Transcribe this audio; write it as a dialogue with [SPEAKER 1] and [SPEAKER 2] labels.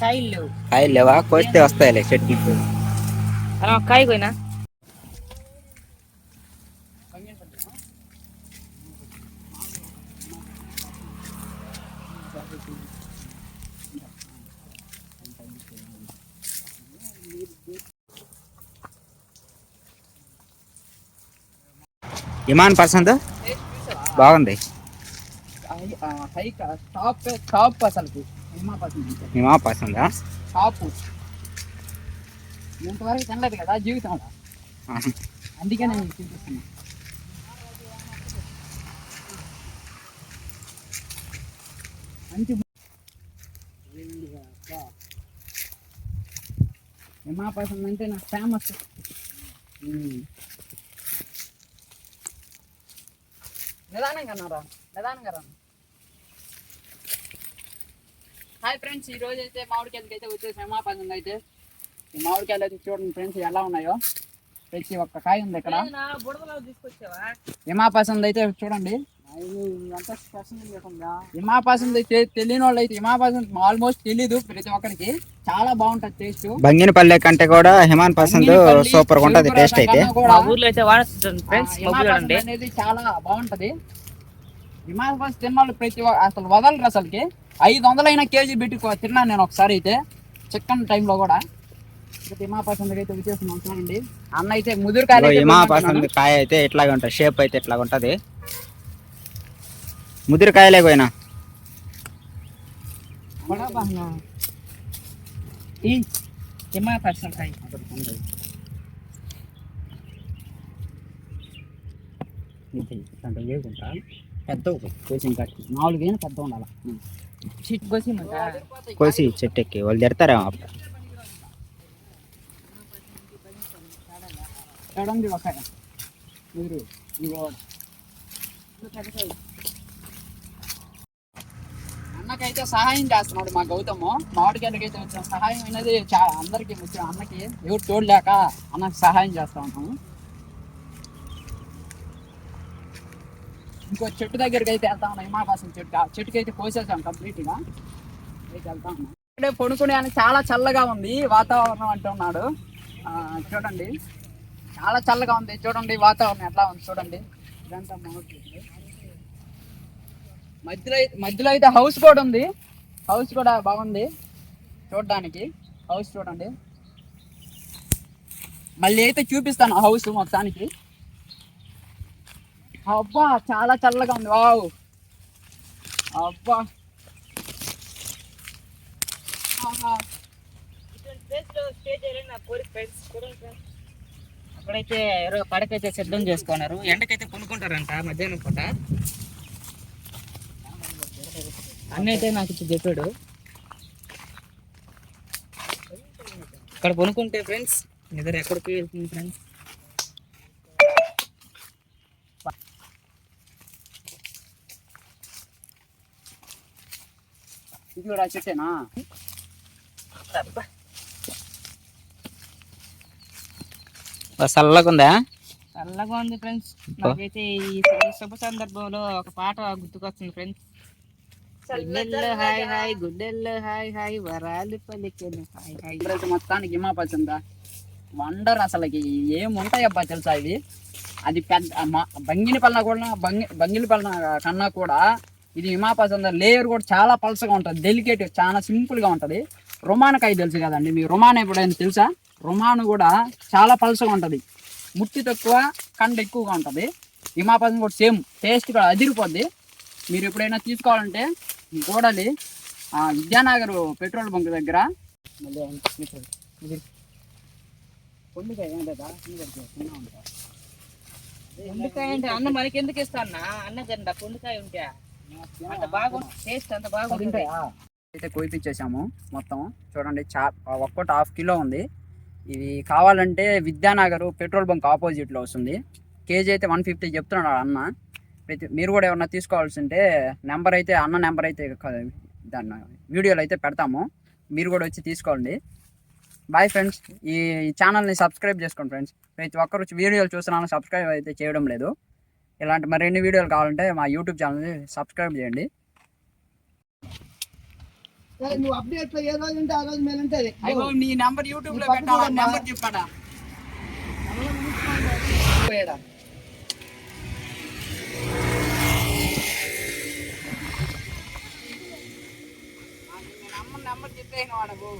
[SPEAKER 1] కాయలు లేవా? కోస్తే వస్తాయిలే చెట్టు. కాయ పోయినా ఇమాన్ పసంద్ బాగుంది. ఇమా పసందా?
[SPEAKER 2] షాపు ఇంతవరకు తినలేదు కదా జీవితంలో, అందుకే నేను చూపిస్తున్నా. మంచి నిమ్మా పసంద్ అంటే నాకు ఫేమస్. నిదానంగా రా. హాయ్ ఫ్రెండ్స్, ఈ రోజు అయితే మామిడికాయలకి అయితే వచ్చేసి నిమ్మా పసంద్ అయితే. ఈ మామిడికాయలు అయితే చూడండి ఫ్రెండ్స్ ఎలా ఉన్నాయో. ప్రతి ఒక్క కాయ ఉంది ఇక్కడ. నిమ్మా పసంద్ అయితే చూడండి. నిమ్మా పసంద్ అయితే తెలియని వాళ్ళు అయితే నిమ్మా పసంద్ ఆల్మోస్ట్ తెలీదు ప్రతి ఒక్కరికి. చాలా బాగుంటది టేస్ట్.
[SPEAKER 1] బంగినపల్లి కంటే కూడా హిమాన్ పసంద్ సూపర్ గా ఉంటది టేస్ట్ అయితే.
[SPEAKER 2] అనేది చాలా బాగుంటది. హిమాన్ పసంద్ తిన్నాళ్ళు ప్రతి అసలు వదలరు అసలుకి. 500 కేజీ పెట్టి తిన్నాను నేను ఒకసారి అయితే, చికెన్ టైంలో కూడా. హిమా పసంద్ అయితే వచ్చేస్తున్నాం చూడండి. అన్న అయితే ముదురుకాయ
[SPEAKER 1] హిమా పసంద్ కాయ అయితే ఇట్లాగే ఉంటది, షేప్ అయితే ఇట్లా ఉంటది. ముదిరికాయలే పోయినా
[SPEAKER 2] హిమా పసంద్ కాయ పెద్ద నాలుగు పెద్ద ఉండాలి. చెట్టు
[SPEAKER 1] కోసి చెట్టు ఎక్కి వాళ్ళు తిడతారేమో అప్పుడు.
[SPEAKER 2] చూడండి ఒక మీరు అన్నకైతే సహాయం చేస్తున్నాడు మా గౌతము. మామిడికాయలకి అయితే వచ్చిన సహాయం అనేది చాలా అందరికి ముఖ్యం. అన్నకి ఎవరు చూడలేక అన్నకి సహాయం చేస్తా ఉన్నాము. ఇంకో చెట్టు దగ్గరికి అయితే వెళ్తా ఉన్నాం. హిమాపాసం చెట్టు, ఆ చెట్టుకి అయితే కోసేసాం కంప్లీట్ గా. అయితే వెళ్తా ఉన్నాం. ఇక్కడే పడుకునే చాలా చల్లగా ఉంది వాతావరణం అంటున్నాడు. చూడండి చాలా చల్లగా ఉంది. చూడండి వాతావరణం ఎట్లా ఉంది చూడండి. ఇదంతా మధ్యలో అయితే హౌస్ కూడా ఉంది. హౌస్ కూడా బాగుంది చూడడానికి. హౌస్ చూడండి, మళ్ళీ అయితే చూపిస్తాను హౌస్ మొత్తానికి. అబ్బా చాలా చల్లగా ఉంది. వావ్ అబ్బా అక్కడైతే పడకైతే సిద్ధం చేసుకున్నారు. ఎండకైతే కొనుక్కుంటారంట మధ్యాహ్నం పూట. అన్నైతే నాకు చెప్పాడు ఇక్కడ కొనుక్కుంటే ఫ్రెండ్స్. నిద్ర ఎక్కడికి వెళ్తుంది ఫ్రెండ్స్. ఇది కూడా చెట్టేనా?
[SPEAKER 1] చల్లగా ఉందా?
[SPEAKER 2] చల్లగా ఉంది ఫ్రెండ్స్. నాకైతే ఈ శుభ సందర్భంలో ఒక పాట గుర్తుకొస్తుంది ఫ్రెండ్స్. హాయ్ హాయ్ గుడ్డెల్లో హాయ్ హాయ్ వరాలు పలికెను హాయ్ హాయ్. మొత్తానికి హిమా పసందా వండర్. అసలుకి ఏముంటాయి అబ్బా తెలుసా ఇవి. అది పెద్ద బంగినపల్ల కన్నా కూడా ఇది హిమా పసంద లేయర్ కూడా చాలా పల్సగా ఉంటుంది. డెలికేట్, చాలా సింపుల్గా ఉంటుంది. రుమానకాయ తెలుసు కదండి మీకు. రుమాన్ ఎప్పుడైనా తెలుసా? రుమాను కూడా చాలా పల్సగా ఉంటుంది. ముట్టి తక్కువ, కండ ఎక్కువగా ఉంటుంది. హిమా పసంద కూడా సేమ్ టేస్ట్ కూడా అదిరిపోద్ది. మీరు ఎప్పుడైనా తీసుకోవాలంటే గోడలి విద్యానగర్ పెట్రోల్ బంక్ దగ్గర పొండికాయ అంటే అన్న మనకి ఎందుకు ఇస్తాను అన్న జెండ పొండికాయ ఉంటే అంత బాగుంది. టేస్ట్ అంత బాగుంది. అయితే కోయిపించేసాము మొత్తం చూడండి. ఒక్కోటి 1/2 కిలో ఉంది. ఇది కావాలంటే విద్యానగర్ పెట్రోల్ బంక్ ఆపోజిట్లో వస్తుంది. కేజీ అయితే 150 చెప్తున్నాడు అన్న. మీరు కూడా ఏమన్నా తీసుకోవాల్సి ఉంటే నెంబర్ అయితే అన్న నెంబర్ అయితే దాన్ని వీడియోలో అయితే పెడతాము. మీరు కూడా వచ్చి తీసుకోండి. Bye friends. ఈ ఛానల్ని సబ్స్క్రైబ్ చేసుకోండి ఫ్రెండ్స్. ప్రతి ఒక్కరు వీడియోలు చూస్తున్నాను, సబ్స్క్రైబ్ అయితే చేయడం లేదు. ఇలాంటి మరిన్ని వీడియోలు కావాలంటే మా యూట్యూబ్ ఛానల్ని సబ్స్క్రైబ్ చేయండి.
[SPEAKER 3] నువ్వు అప్డేట్ ఏ రోజు ఉంటే ఆ రోజు మేము ఉంటుంది.
[SPEAKER 2] నీ నెంబర్ యూట్యూబ్ లో పెట్టాలా? నెంబర్ చెప్పాడా? నెంబర్ చెప్పే వాడకు.